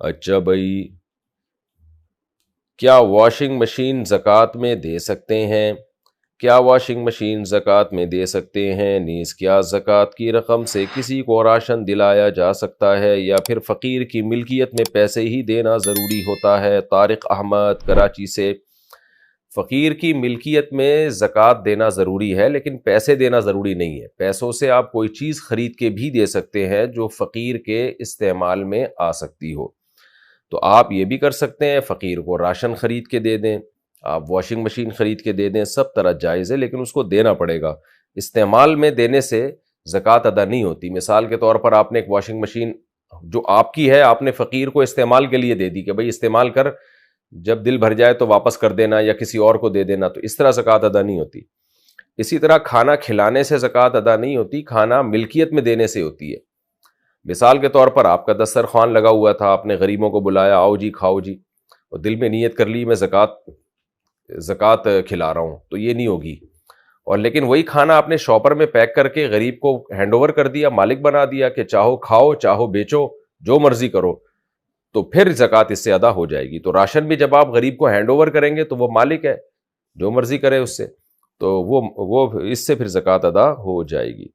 اچھا بھائی، کیا واشنگ مشین زکوٰۃ میں دے سکتے ہیں؟ کیا واشنگ مشین زکوٰۃ میں دے سکتے ہیں؟ نیز کیا زکوٰۃ کی رقم سے کسی کو راشن دلایا جا سکتا ہے یا پھر فقیر کی ملکیت میں پیسے ہی دینا ضروری ہوتا ہے؟ طارق احمد کراچی سے۔ فقیر کی ملکیت میں زکوٰۃ دینا ضروری ہے لیکن پیسے دینا ضروری نہیں ہے۔ پیسوں سے آپ کوئی چیز خرید کے بھی دے سکتے ہیں جو فقیر کے استعمال میں آ سکتی ہو۔ تو آپ یہ بھی کر سکتے ہیں، فقیر کو راشن خرید کے دے دیں، آپ واشنگ مشین خرید کے دے دیں، سب طرح جائز ہے، لیکن اس کو دینا پڑے گا۔ استعمال میں دینے سے زکوٰۃ ادا نہیں ہوتی۔ مثال کے طور پر آپ نے ایک واشنگ مشین جو آپ کی ہے، آپ نے فقیر کو استعمال کے لیے دے دی کہ بھئی استعمال کر، جب دل بھر جائے تو واپس کر دینا یا کسی اور کو دے دینا، تو اس طرح زکوٰۃ ادا نہیں ہوتی۔ اسی طرح کھانا کھلانے سے زکوٰۃ ادا نہیں ہوتی، کھانا ملکیت میں دینے سے ہوتی ہے۔ مثال کے طور پر آپ کا دسترخوان لگا ہوا تھا، آپ نے غریبوں کو بلایا، آؤ جی کھاؤ جی، اور دل میں نیت کر لی میں زکوٰۃ کھلا رہا ہوں، تو یہ نہیں ہوگی۔ اور لیکن وہی کھانا آپ نے شاپر میں پیک کر کے غریب کو ہینڈ اوور کر دیا، مالک بنا دیا کہ چاہو کھاؤ چاہو بیچو، جو مرضی کرو، تو پھر زکوٰۃ اس سے ادا ہو جائے گی۔ تو راشن بھی جب آپ غریب کو ہینڈ اوور کریں گے تو وہ مالک ہے، جو مرضی کرے اس سے، تو وہ اس سے پھر زکوٰۃ ادا ہو جائے گی۔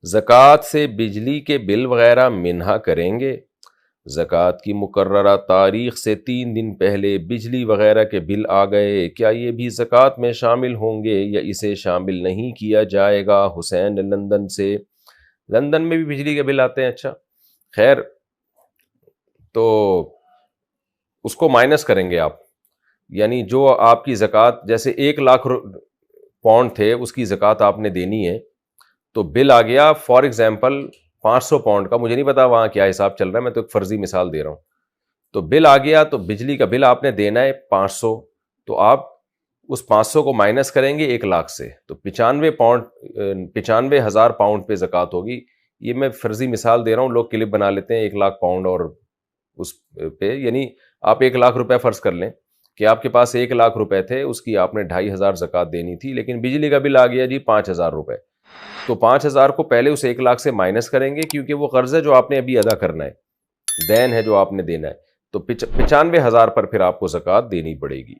زکوٰۃ سے بجلی کے بل وغیرہ منہا کریں گے؟ زکوٰۃ کی مقررہ تاریخ سے 3 دن پہلے بجلی وغیرہ کے بل آ گئے، کیا یہ بھی زکوٰۃ میں شامل ہوں گے یا اسے شامل نہیں کیا جائے گا؟ حسین لندن سے۔ لندن میں بھی بجلی کے بل آتے ہیں؟ اچھا، خیر، تو اس کو مائنس کریں گے آپ، یعنی جو آپ کی زکوٰۃ، جیسے 1,00,000 پاؤنڈ تھے، اس کی زکوٰۃ آپ نے دینی ہے، تو بل آ گیا فار ایگزامپل 500 پاؤنڈ کا، مجھے نہیں پتا وہاں کیا حساب چل رہا ہے، میں تو ایک فرضی مثال دے رہا ہوں، تو بل آ گیا، تو بجلی کا بل آپ نے دینا ہے 500، تو آپ اس 500 کو مائنس کریں گے 1,00,000 سے، تو 95,000 پاؤنڈ پہ زکوٰۃ ہوگی۔ یہ میں فرضی مثال دے رہا ہوں، لوگ کلپ بنا لیتے ہیں 1,00,000 پاؤنڈ اور اس پہ، یعنی آپ 1,00,000 روپے فرض کر لیں کہ آپ کے پاس 1,00,000 روپے تھے، اس کی آپ نے 2,500 زکوٰۃ دینی تھی، لیکن بجلی کا بل آ گیا جی 5,000 روپے، تو 5,000 کو پہلے اس 1,00,000 سے مائنس کریں گے، کیونکہ وہ قرض ہے جو آپ نے ابھی ادا کرنا ہے، دین ہے جو آپ نے دینا ہے، تو 95,000 پر پھر آپ کو زکوٰۃ دینی پڑے گی۔